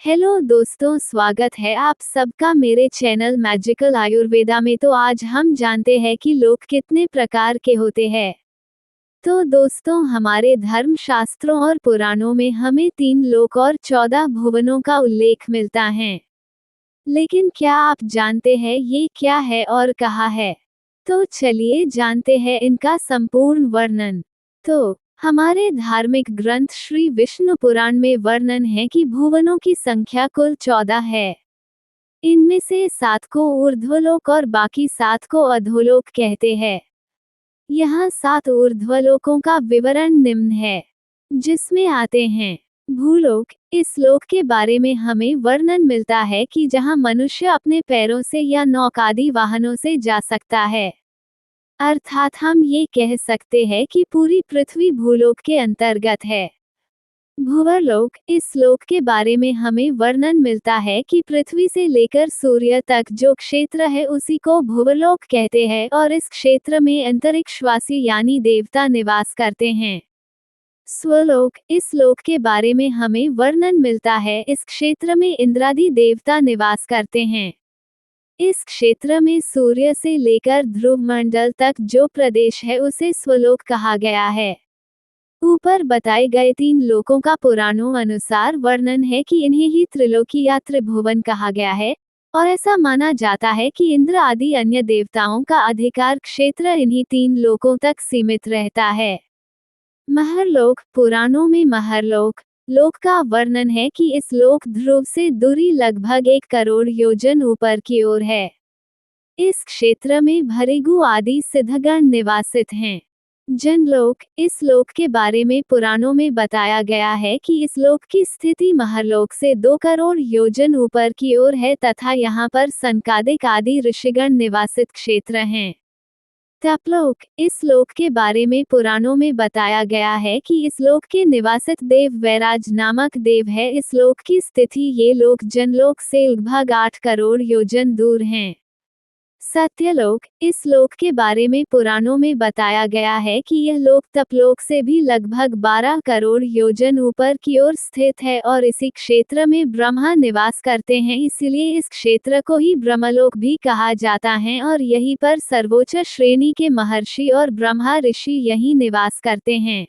Hello दोस्तों, स्वागत है आप सबका मेरे चैनल मैजिकल आयुर्वेदा में। तो आज हम जानते हैं कि लोक कितने प्रकार के होते हैं। तो दोस्तों, हमारे धर्म शास्त्रों और पुराणों में हमें 3 लोक और 14 भुवनों का उल्लेख मिलता है। लेकिन क्या आप जानते हैं ये क्या है और कहाँ है? तो चलिए जानते हैं इनका संपूर्ण वर्णन। तो हमारे धार्मिक ग्रंथ श्री विष्णु पुराण में वर्णन है कि भुवनों की संख्या कुल 14 है। इनमें से 7 को ऊर्ध्वलोक और बाकी 7 को अधोलोक कहते हैं। यहाँ 7 ऊर्ध्वलोकों का विवरण निम्न है, जिसमें आते हैं भूलोक। इस लोक के बारे में हमें वर्णन मिलता है कि जहाँ मनुष्य अपने पैरों से या नौक आदि वाहनों से जा सकता है। अर्थात हम ये कह सकते हैं कि पूरी पृथ्वी भूलोक के अंतर्गत है। भुवरलोक। इस लोक के बारे में हमें वर्णन मिलता है कि पृथ्वी से लेकर सूर्य तक जो क्षेत्र है उसी को भुवरलोक कहते हैं और इस क्षेत्र में अंतरिक्षवासी यानी देवता निवास करते हैं। स्वलोक। इस लोक के बारे में हमें वर्णन मिलता है इस क्षेत्र में इंद्रादि देवता निवास करते हैं। इस क्षेत्र में सूर्य से लेकर ध्रुव मंडल तक जो प्रदेश है उसे स्वलोक कहा गया है। ऊपर बताए गए 3 लोकों का पुराणों अनुसार वर्णन है कि इन्हें ही त्रिलोकी या त्रिभुवन कहा गया है, और ऐसा माना जाता है कि इंद्र आदि अन्य देवताओं का अधिकार क्षेत्र इन्हीं 3 लोकों तक सीमित रहता है। महरलोक। पुराणों में महरलोक लोक का वर्णन है कि इस लोक ध्रुव से दूरी लगभग 1 करोड़ योजन ऊपर की ओर है। इस क्षेत्र में भृगु आदि सिद्धगण निवासित हैं। जनलोक। इस लोक के बारे में पुराणों में बताया गया है कि इस लोक की स्थिति महरलोक से 2 करोड़ योजन ऊपर की ओर है तथा यहाँ पर सनकादिक आदि ऋषिगण निवासित क्षेत्र हैं। तपलोक। इस लोक के बारे में पुराणों में बताया गया है कि इस लोक के निवासित देव वैराज नामक देव है। इस लोक की स्थिति ये लोक जनलोक से लगभग 8 करोड़ योजन दूर हैं। सत्यलोक। इस लोक के बारे में पुराणों में बताया गया है कि यह लोक तपलोक से भी लगभग 12 करोड़ योजन ऊपर की ओर स्थित है और इसी क्षेत्र में ब्रह्मा निवास करते हैं, इसलिए इस क्षेत्र को ही ब्रह्मलोक भी कहा जाता है और यहीं पर सर्वोच्च श्रेणी के महर्षि और ब्रह्मा ऋषि यहीं निवास करते हैं।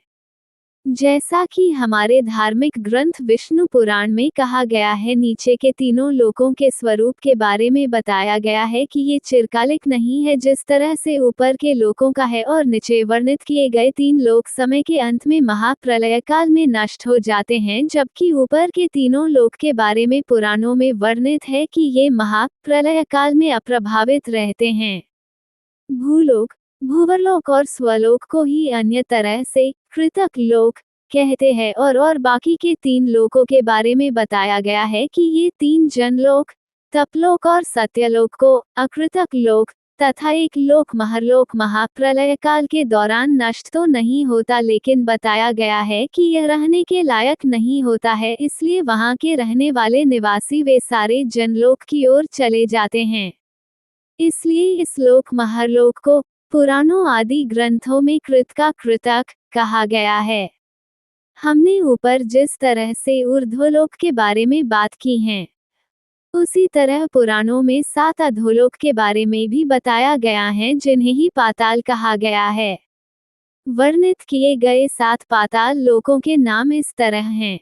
जैसा कि हमारे धार्मिक ग्रंथ विष्णु पुराण में कहा गया है, नीचे के तीनों लोकों के स्वरूप के बारे में बताया गया है कि ये चिरकालिक नहीं है जिस तरह से ऊपर के लोकों का है, और नीचे वर्णित किए गए 3 लोक समय के अंत में महाप्रलय काल में नष्ट हो जाते हैं, जबकि ऊपर के तीनों लोक के बारे में पुराणों में वर्णित है कि ये महाप्रलय काल में अप्रभावित रहते हैं। भूलोक। भूवरलोक और स्वलोक को ही अन्य तरह से कृतक लोक कहते हैं और बाकी के 3 लोकों के बारे में बताया गया है कि ये 3 जनलोक, तपलोक और सत्यलोक को अकृतक लोक तथा एक लोक महरलोक महाप्रलय काल के दौरान नष्ट तो नहीं होता, लेकिन बताया गया है कि यह रहने के लायक नहीं होता है, इसलिए वहां के रहने वाले निवासी वे सारे जनलोक की ओर चले जाते हैं। इसलिए इस लोक महरलोक को पुराणों आदि ग्रंथों में कृत का कृतक कहा गया है। हमने ऊपर जिस तरह से ऊर्ध्वलोक के बारे में बात की है, उसी तरह पुराणों में 7 अधोलोक के बारे में भी बताया गया है, जिन्हें ही पाताल कहा गया है। वर्णित किए गए 7 पाताल लोकों के नाम इस तरह हैं।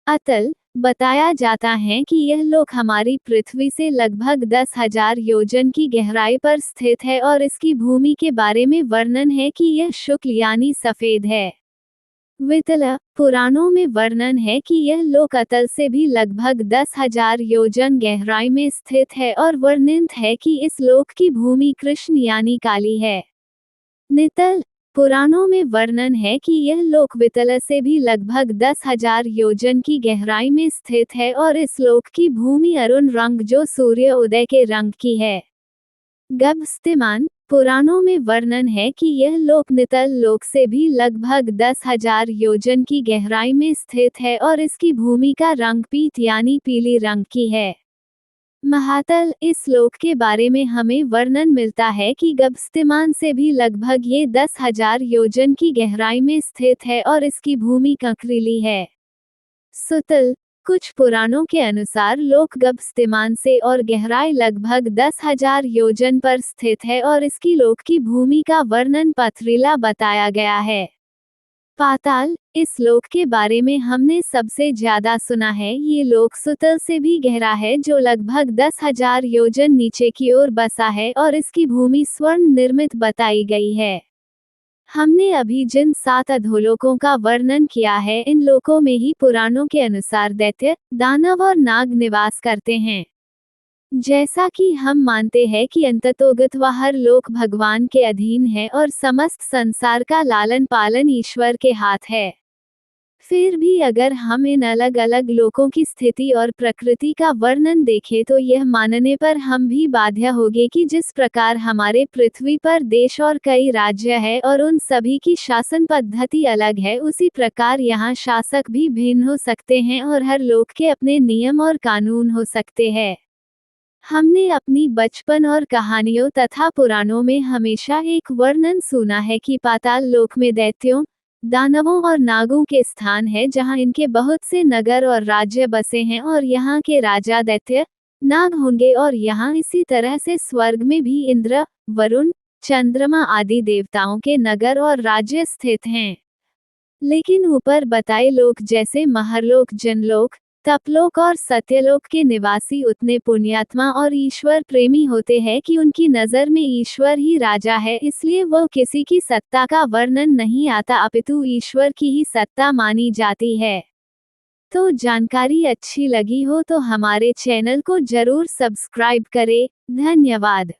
अतल। बताया जाता है कि यह लोक हमारी पृथ्वी से लगभग 10,000 योजन की गहराई पर स्थित है और इसकी भूमि के बारे में वर्णन है कि यह शुक्ल यानी सफेद है। वितल। पुराणों में वर्णन है कि यह लोक अतल से भी लगभग 10,000 योजन गहराई में स्थित है और वर्णित है कि इस लोक की भूमि कृष्ण यानी काली है। नितल। पुराणों में वर्णन है कि यह लोक वितल से भी लगभग 10,000 योजन की गहराई में स्थित है और इस लोक की भूमि अरुण रंग जो सूर्य उदय के रंग की है। गभस्तिमान। पुराणों में वर्णन है कि यह लोक नितल लोक से भी लगभग 10,000 योजन की गहराई में स्थित है और इसकी भूमि का रंग पीत यानी पीली रंग की है। महातल। इस लोक के बारे में हमें वर्णन मिलता है कि गभस्तिमान से भी लगभग ये 10,000 योजन की गहराई में स्थित है और इसकी भूमि कंकरीली है। सुतल। कुछ पुराणों के अनुसार लोक गब्स्तिमान से और गहराई लगभग 10,000 योजन पर स्थित है और इसकी लोक की भूमि का वर्णन पथरीला बताया गया है। पाताल, इस लोक के बारे में हमने सबसे ज्यादा सुना है। ये लोक सुतल से भी गहरा है जो लगभग 10,000 योजन नीचे की ओर बसा है और इसकी भूमि स्वर्ण निर्मित बताई गई है। हमने अभी जिन 7 अधोलोकों का वर्णन किया है इन लोकों में ही पुराणों के अनुसार दैत्य, दानव और नाग निवास करते हैं। जैसा कि हम मानते हैं कि अंततोगत्वा हर लोक भगवान के अधीन है और समस्त संसार का लालन पालन ईश्वर के हाथ है। फिर भी अगर हम इन अलग अलग लोकों की स्थिति और प्रकृति का वर्णन देखें तो यह मानने पर हम भी बाध्य होंगे कि जिस प्रकार हमारे पृथ्वी पर देश और कई राज्य है और उन सभी की शासन पद्धति अलग है, उसी प्रकार यहाँ शासक भी भिन्न हो सकते हैं और हर लोक के अपने नियम और कानून हो सकते हैं। हमने अपनी बचपन और कहानियों तथा पुराणों में हमेशा एक वर्णन सुना है कि पाताल लोक में दैत्यों, दानवों और नागों के स्थान है जहां इनके बहुत से नगर और राज्य बसे हैं और यहाँ के राजा दैत्य, नाग होंगे और यहाँ इसी तरह से स्वर्ग में भी इंद्र, वरुण, चंद्रमा आदि देवताओं के नगर और राज्य स्थित हैं। लेकिन ऊपर बताए लोक जैसे महरलोक, जनलोक, तपलोक और सत्यलोक के निवासी उतने पुण्यात्मा और ईश्वर प्रेमी होते हैं कि उनकी नज़र में ईश्वर ही राजा है, इसलिए वो किसी की सत्ता का वर्णन नहीं आता अपितु ईश्वर की ही सत्ता मानी जाती है। तो जानकारी अच्छी लगी हो तो हमारे चैनल को जरूर सब्सक्राइब करें। धन्यवाद।